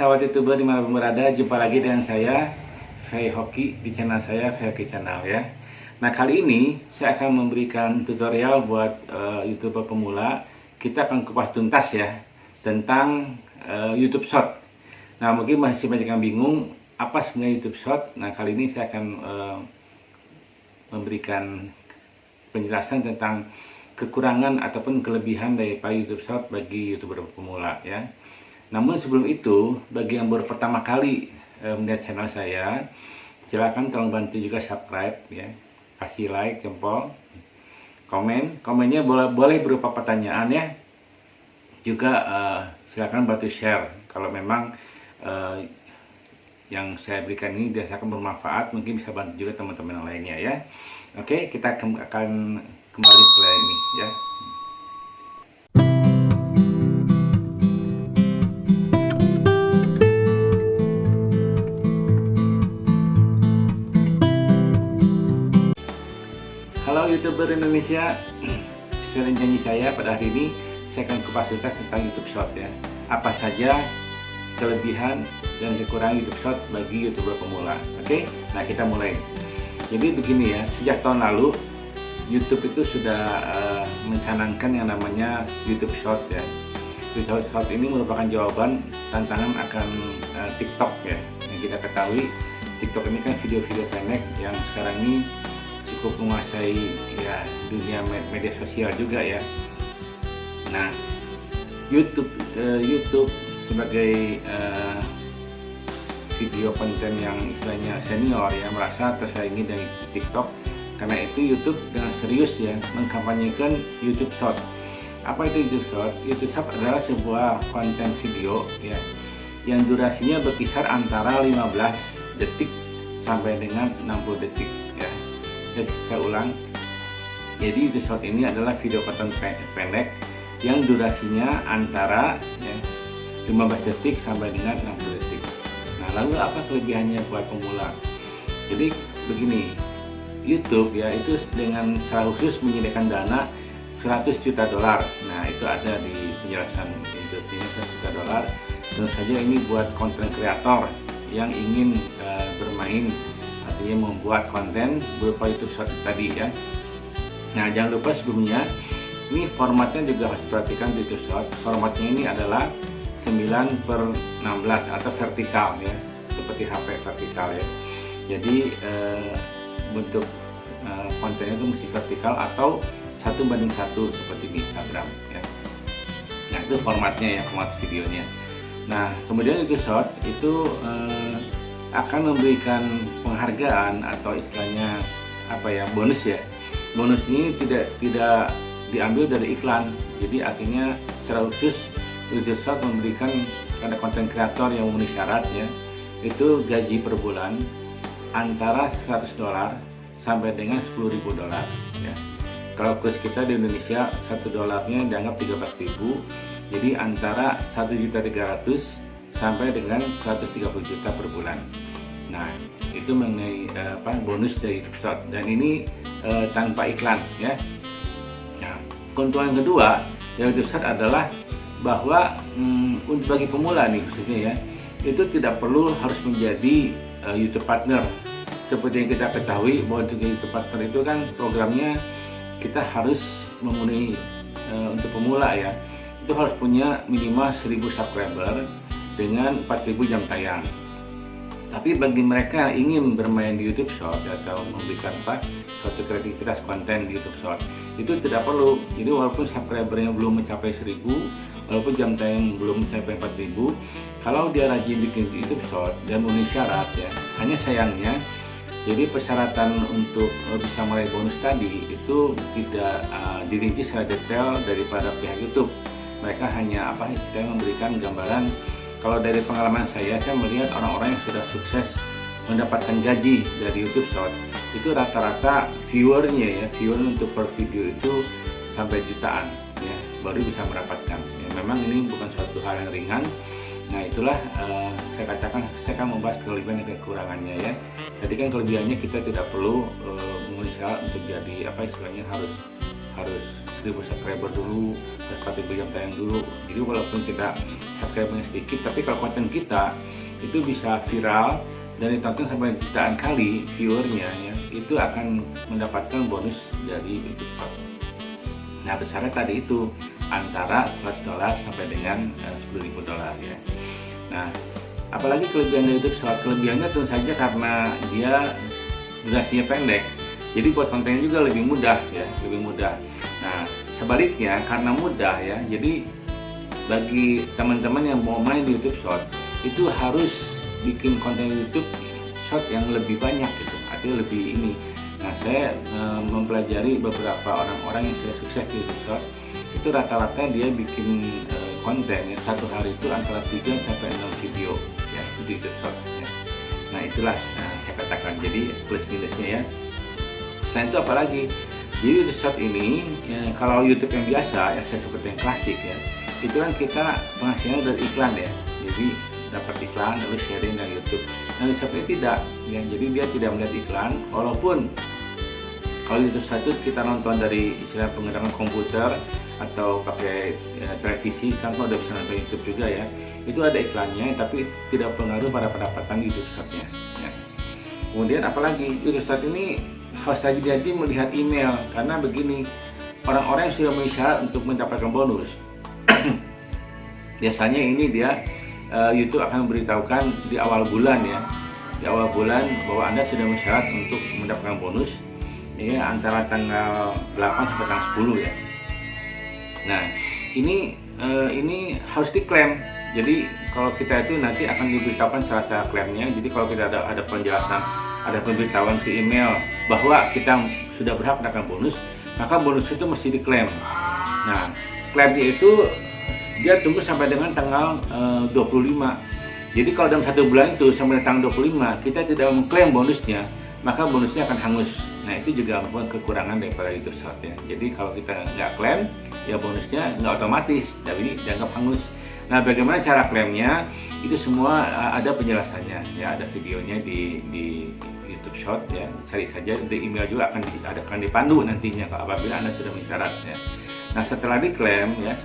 sahabat YouTuber dimanapun berada, jumpa lagi dengan saya Hoki di channel saya Hoki Channel ya. Nah, kali ini saya akan memberikan tutorial buat YouTuber pemula. Kita akan kupas tuntas ya tentang YouTube Short. Nah, mungkin masih banyak yang bingung apa sebenarnya YouTube Short. Nah, kali ini saya akan memberikan penjelasan tentang kekurangan ataupun kelebihan daripada YouTube Short bagi YouTuber pemula ya. Namun sebelum itu, bagi yang baru pertama kali melihat channel saya, silakan tolong bantu juga subscribe ya, kasih like, jempol, komennya boleh berupa pertanyaan ya. Juga silakan bantu share kalau memang yang saya berikan ini dirasakan bermanfaat, mungkin bisa bantu juga teman-teman yang lainnya ya. Oke, kita akan kembali setelah ini ya. Halo YouTuber Indonesia, sesuai dengan janji saya pada hari ini saya akan kupas tuntas tentang YouTube Short ya. Apa saja kelebihan dan kekurangan YouTube Short bagi YouTuber pemula. Oke, nah kita mulai. Jadi begini ya, sejak tahun lalu YouTube itu sudah mencanangkan yang namanya YouTube Short ya. YouTube Short ini merupakan jawaban tantangan akan TikTok ya. Yang kita ketahui TikTok ini kan video-video pendek yang sekarang ini cukup menguasai ya dunia media sosial juga ya. Nah, YouTube sebagai video konten yang istilahnya senior ya, merasa tersaingi dari TikTok. Karena itu YouTube dengan serius ya mengkampanyekan YouTube Short. Apa itu YouTube Short? YouTube Short adalah sebuah konten video ya yang durasinya berkisar antara 15 detik sampai dengan 60 detik ya. Saya ulang, jadi YouTube Short ini adalah video konten pendek yang durasinya antara ya, 15 detik sampai dengan 60 detik. Nah, lalu apa kelebihannya buat pemula? Jadi begini, YouTube ya itu dengan secara khusus menyediakan dana $100 juta. Nah, itu ada di penjelasan YouTube ini $100 juta. Tentu saja ini buat konten kreator yang ingin bermain, artinya membuat konten berupa YouTube Short tadi ya. Nah, jangan lupa sebelumnya ini formatnya juga harus diperhatikan di YouTube Short. Formatnya ini adalah 9/16 atau vertikal ya, seperti HP vertikal ya. Jadi bentuk kontennya itu mesti vertikal atau 1:1 seperti di Instagram ya. Nah, itu formatnya ya, format videonya. Nah, kemudian YouTube Short itu akan memberikan penghargaan atau istilahnya apa ya, bonus ya. Bonus ini tidak diambil dari iklan. Jadi artinya secara khusus YouTube Short memberikan pada konten kreator yang memenuhi syarat ya, itu gaji per bulan antara $100 sampai dengan $10.000 ya. Kalau kurs kita di Indonesia $1 dianggap 13.000, jadi antara 1.300.000 sampai dengan 130 juta per bulan. Nah, itu mengenai bonus dari YouTube Short, dan ini tanpa iklan ya. Nah, keuntungan kedua dari YouTube Short adalah bahwa untuk bagi pemula nih khususnya ya, itu tidak perlu harus menjadi YouTube partner. Seperti yang kita ketahui bahwa untuk YouTube partner itu kan programnya kita harus memenuhi untuk pemula ya, itu harus punya minimal 1.000 subscriber dengan 4.000 jam tayang. Tapi bagi mereka yang ingin bermain di YouTube Short atau memberikan suatu kreativitas konten di YouTube Short, itu tidak perlu. Jadi walaupun subscribernya belum mencapai 1.000, walaupun jam tayang belum mencapai 4.000, kalau dia rajin bikin di YouTube Short dan memenuhi syarat ya, hanya sayangnya jadi persyaratan untuk bisa meraih bonus tadi itu tidak dirinci secara detail daripada pihak YouTube. Mereka hanya istilahnya memberikan gambaran. Kalau dari pengalaman saya melihat orang-orang yang sudah sukses mendapatkan gaji dari YouTube Short itu rata-rata viewernya ya, viewer untuk per video itu sampai jutaan ya, baru bisa mendapatkan ya. Memang ini bukan suatu hal yang ringan. Nah, itulah saya katakan, saya akan membahas kelebihan dan kekurangannya ya. Jadi kan kelebihannya kita tidak perlu memenuhi syarat untuk jadi istilahnya harus 1.000 subscriber dulu, 4.000 jam tayang dulu. Jadi walaupun kita subscribernya sedikit, tapi kalau konten kita itu bisa viral dan ditonton sampai jutaan kali viewernya ya, itu akan mendapatkan bonus dari YouTube Short. Nah, besarnya tadi itu antara $100 sampai dengan $10.000 ya. Nah, apalagi kelebihan dari YouTube Short, kelebihannya tentu saja karena dia durasinya pendek, jadi buat kontennya juga lebih mudah ya, lebih mudah. Nah, sebaliknya karena mudah ya, jadi bagi teman-teman yang mau main di YouTube Short itu harus bikin konten YouTube Short yang lebih banyak gitu, artinya lebih ini. Nah, saya mempelajari beberapa orang-orang yang sudah sukses di YouTube Short, itu rata-rata dia bikin konten ya, satu hari itu antara 3 sampai 6 video ya, itu di YouTube Short ya. Nah, itulah saya katakan, jadi plus minusnya ya. Selain itu apalagi, jadi YouTube Short ini ya, kalau YouTube yang biasa ya, saya seperti yang klasik ya, itu kan kita penghasilannya dari iklan ya, jadi dapat iklan lalu sharing dari YouTube. Nah, YouTube Short ini tidak ya, jadi dia tidak melihat iklan, walaupun kalau YouTube Short itu kita nonton dari istilah penggerakkan komputer atau pakai televisi, kan udah bisa nonton YouTube juga ya, itu ada iklannya, tapi tidak pengaruh pada pendapatan YouTube Short-nya ya. Kemudian apalagi YouTube Short ini harus hati-hati melihat email, karena begini, orang-orang yang sudah memenuhi syarat untuk mendapatkan bonus biasanya ini dia YouTube akan memberitahukan di awal bulan ya, di awal bulan bahwa Anda sudah memenuhi syarat untuk mendapatkan bonus ya, antara tanggal 8 sampai tanggal 10 ya. Nah, ini harus diklaim. Jadi kalau kita itu nanti akan diberitahukan cara klaimnya. Jadi kalau kita ada penjelasan, ada pemberitahuan ke email bahwa kita sudah berhak mendapatkan bonus, maka bonus itu mesti diklaim. Nah, klaimnya itu dia tunggu sampai dengan tanggal 25. Jadi kalau dalam 1 bulan itu sampai tanggal 25 kita tidak mengklaim bonusnya, maka bonusnya akan hangus. Nah, itu juga merupakan kekurangan daripada YouTube Short ya. Jadi kalau kita nggak klaim, ya bonusnya nggak otomatis, tapi dianggap hangus. Nah, bagaimana cara klaimnya? Itu semua ada penjelasannya ya, ada videonya di YouTube Short ya. Cari saja, di email juga akan dipandu nantinya apabila Anda sudah mensyarat ya. Nah, setelah diklaim ya,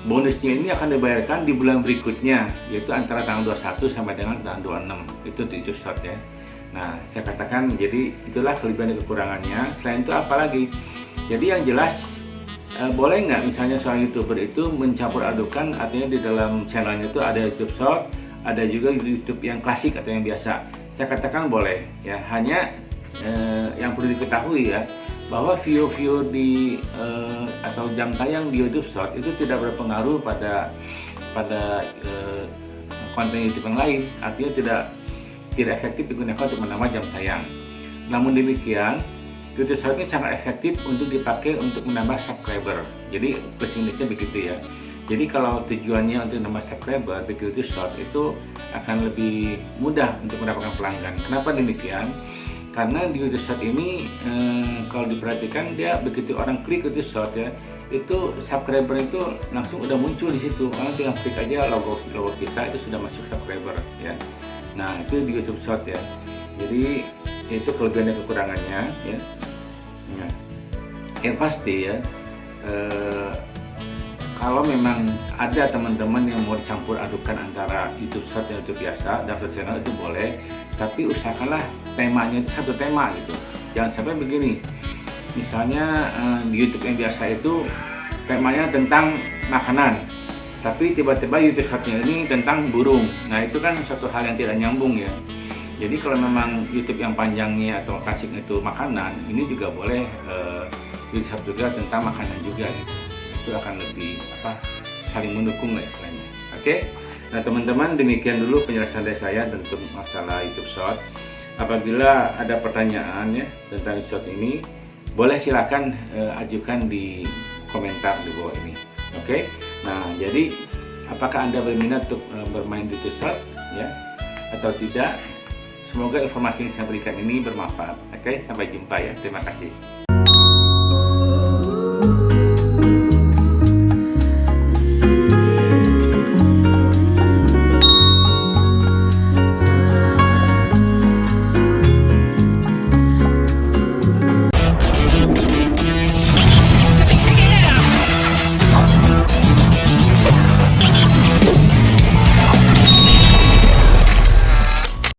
bonusnya ini akan dibayarkan di bulan berikutnya, yaitu antara tanggal 21 sampai dengan tanggal 26. Itu di YouTube Short ya. Nah, saya katakan, jadi itulah kelebihan dan kekurangannya. Selain itu apalagi? Jadi yang jelas, boleh nggak misalnya seorang YouTuber itu mencampur adukan, artinya di dalam channelnya itu ada YouTube Short, ada juga YouTube yang klasik atau yang biasa. Saya katakan boleh ya, hanya yang perlu diketahui ya, bahwa view di atau jam tayang di YouTube Short itu tidak berpengaruh pada konten YouTube yang lain, artinya tidak efektif digunakan untuk menambah jam tayang. Namun demikian, YouTube Short ini sangat efektif untuk dipakai untuk menambah subscriber. Jadi plus minusnya begitu ya. Jadi kalau tujuannya untuk menambah subscriber di YouTube Short itu akan lebih mudah untuk mendapatkan pelanggan. Kenapa demikian? Karena di YouTube Short ini kalau diperhatikan, dia begitu orang klik YouTube Short ya, itu subscriber itu langsung udah muncul di situ. Orang tinggal klik aja logo kita, itu sudah masuk subscriber ya. Nah, itu di YouTube Short ya. Jadi itu kelebihan dan kekurangannya ya. Nah, yang pasti ya, kalau memang ada teman-teman yang mau dicampur adukan antara YouTube Short dan YouTube biasa dalam satu channel, itu boleh, tapi usahakanlah temanya itu satu tema gitu. Jangan sampai begini, misalnya di YouTube yang biasa itu temanya tentang makanan, tapi tiba-tiba YouTube Short-nya ini tentang burung. Nah, itu kan suatu hal yang tidak nyambung ya. Jadi kalau memang YouTube yang panjangnya atau klasiknya itu makanan, ini juga boleh YouTube Short juga tentang makanan juga gitu. Itu akan lebih saling mendukung lah istilahnya. Oke? Nah, teman-teman, demikian dulu penjelasan dari saya tentang masalah YouTube Short. Apabila ada pertanyaan ya tentang short ini, boleh silakan ajukan di komentar di bawah ini. Oke? Nah, jadi apakah Anda berminat untuk bermain di YouTube Short ya atau tidak? Semoga informasi yang saya berikan ini bermanfaat. Oke, sampai jumpa ya. Terima kasih.